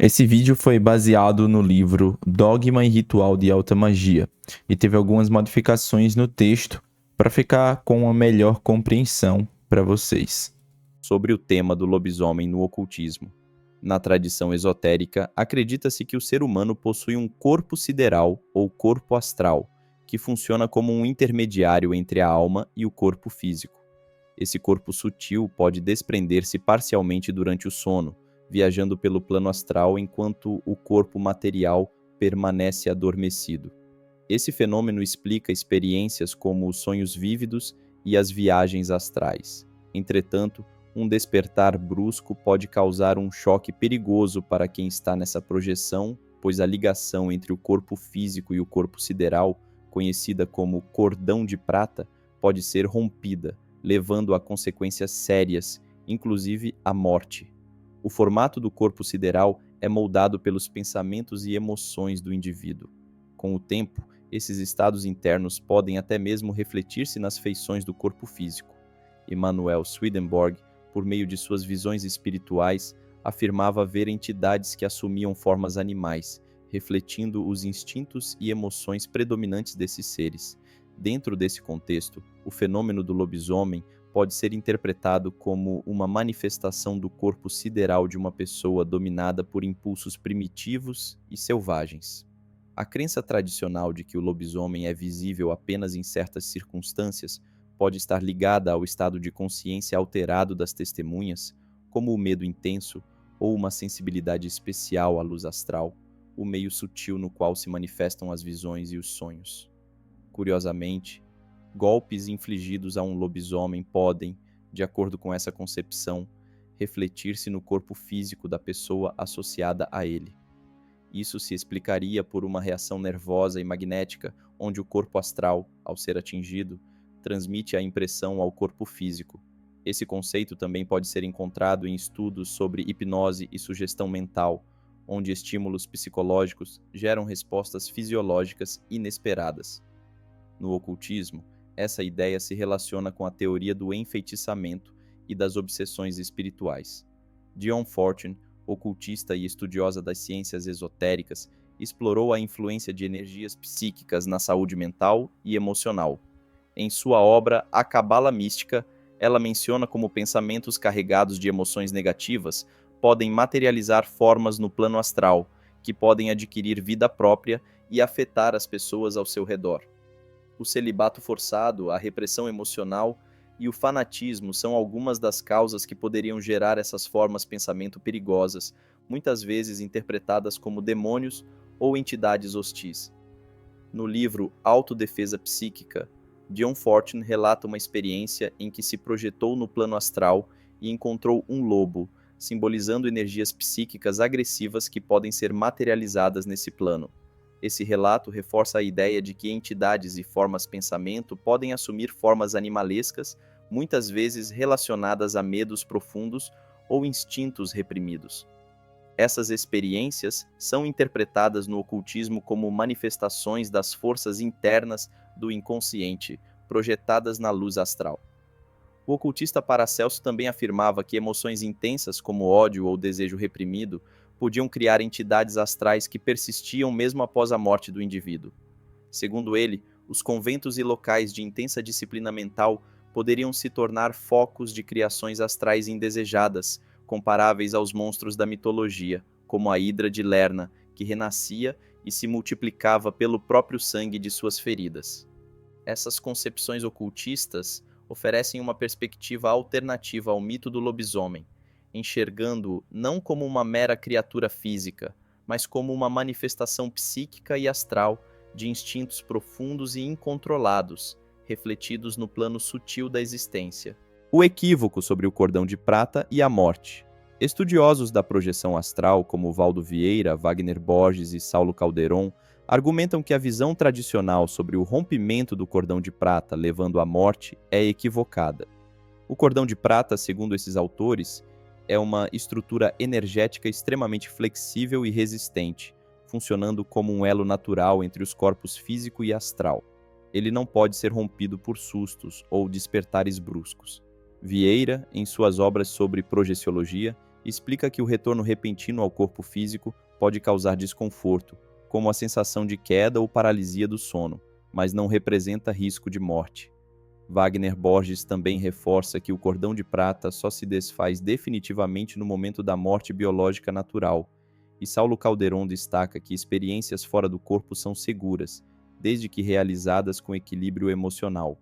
Esse vídeo foi baseado no livro Dogma e Ritual de Alta Magia e teve algumas modificações no texto para ficar com uma melhor compreensão para vocês. Sobre o tema do lobisomem no ocultismo. Na tradição esotérica, acredita-se que o ser humano possui um corpo sideral ou corpo astral, que funciona como um intermediário entre a alma e o corpo físico. Esse corpo sutil pode desprender-se parcialmente durante o sono, viajando pelo plano astral enquanto o corpo material permanece adormecido. Esse fenômeno explica experiências como os sonhos vívidos e as viagens astrais. Entretanto, um despertar brusco pode causar um choque perigoso para quem está nessa projeção, pois a ligação entre o corpo físico e o corpo sideral, conhecida como cordão de prata, pode ser rompida, levando a consequências sérias, inclusive a morte. O formato do corpo sideral é moldado pelos pensamentos e emoções do indivíduo. Com o tempo, esses estados internos podem até mesmo refletir-se nas feições do corpo físico. Emanuel Swedenborg, por meio de suas visões espirituais, afirmava ver entidades que assumiam formas animais, refletindo os instintos e emoções predominantes desses seres. Dentro desse contexto, o fenômeno do lobisomem pode ser interpretado como uma manifestação do corpo sideral de uma pessoa dominada por impulsos primitivos e selvagens. A crença tradicional de que o lobisomem é visível apenas em certas circunstâncias pode estar ligada ao estado de consciência alterado das testemunhas, como o medo intenso ou uma sensibilidade especial à luz astral, o meio sutil no qual se manifestam as visões e os sonhos. Curiosamente, golpes infligidos a um lobisomem podem, de acordo com essa concepção, refletir-se no corpo físico da pessoa associada a ele. Isso se explicaria por uma reação nervosa e magnética, onde o corpo astral, ao ser atingido, transmite a impressão ao corpo físico. Esse conceito também pode ser encontrado em estudos sobre hipnose e sugestão mental, onde estímulos psicológicos geram respostas fisiológicas inesperadas. No ocultismo, essa ideia se relaciona com a teoria do enfeitiçamento e das obsessões espirituais. Dion Fortune, ocultista e estudiosa das ciências esotéricas, explorou a influência de energias psíquicas na saúde mental e emocional. Em sua obra A Cabala Mística, ela menciona como pensamentos carregados de emoções negativas podem materializar formas no plano astral, que podem adquirir vida própria e afetar as pessoas ao seu redor. O celibato forçado, a repressão emocional e o fanatismo são algumas das causas que poderiam gerar essas formas pensamento perigosas, muitas vezes interpretadas como demônios ou entidades hostis. No livro Autodefesa Psíquica, Dion Fortune relata uma experiência em que se projetou no plano astral e encontrou um lobo, simbolizando energias psíquicas agressivas que podem ser materializadas nesse plano. Esse relato reforça a ideia de que entidades e formas pensamento podem assumir formas animalescas, muitas vezes relacionadas a medos profundos ou instintos reprimidos. Essas experiências são interpretadas no ocultismo como manifestações das forças internas do inconsciente, projetadas na luz astral. O ocultista Paracelso também afirmava que emoções intensas como ódio ou desejo reprimido podiam criar entidades astrais que persistiam mesmo após a morte do indivíduo. Segundo ele, os conventos e locais de intensa disciplina mental poderiam se tornar focos de criações astrais indesejadas, comparáveis aos monstros da mitologia, como a Hidra de Lerna, que renascia e se multiplicava pelo próprio sangue de suas feridas. Essas concepções ocultistas oferecem uma perspectiva alternativa ao mito do lobisomem, enxergando-o não como uma mera criatura física, mas como uma manifestação psíquica e astral de instintos profundos e incontrolados, refletidos no plano sutil da existência. O equívoco sobre o cordão de prata e a morte. Estudiosos da projeção astral, como Valdo Vieira, Wagner Borges e Saulo Calderon, argumentam que a visão tradicional sobre o rompimento do cordão de prata levando à morte é equivocada. O cordão de prata, segundo esses autores, é uma estrutura energética extremamente flexível e resistente, funcionando como um elo natural entre os corpos físico e astral. Ele não pode ser rompido por sustos ou despertares bruscos. Vieira, em suas obras sobre projeciologia, explica que o retorno repentino ao corpo físico pode causar desconforto, como a sensação de queda ou paralisia do sono, mas não representa risco de morte. Wagner Borges também reforça que o cordão de prata só se desfaz definitivamente no momento da morte biológica natural, e Saulo Calderon destaca que experiências fora do corpo são seguras, desde que realizadas com equilíbrio emocional.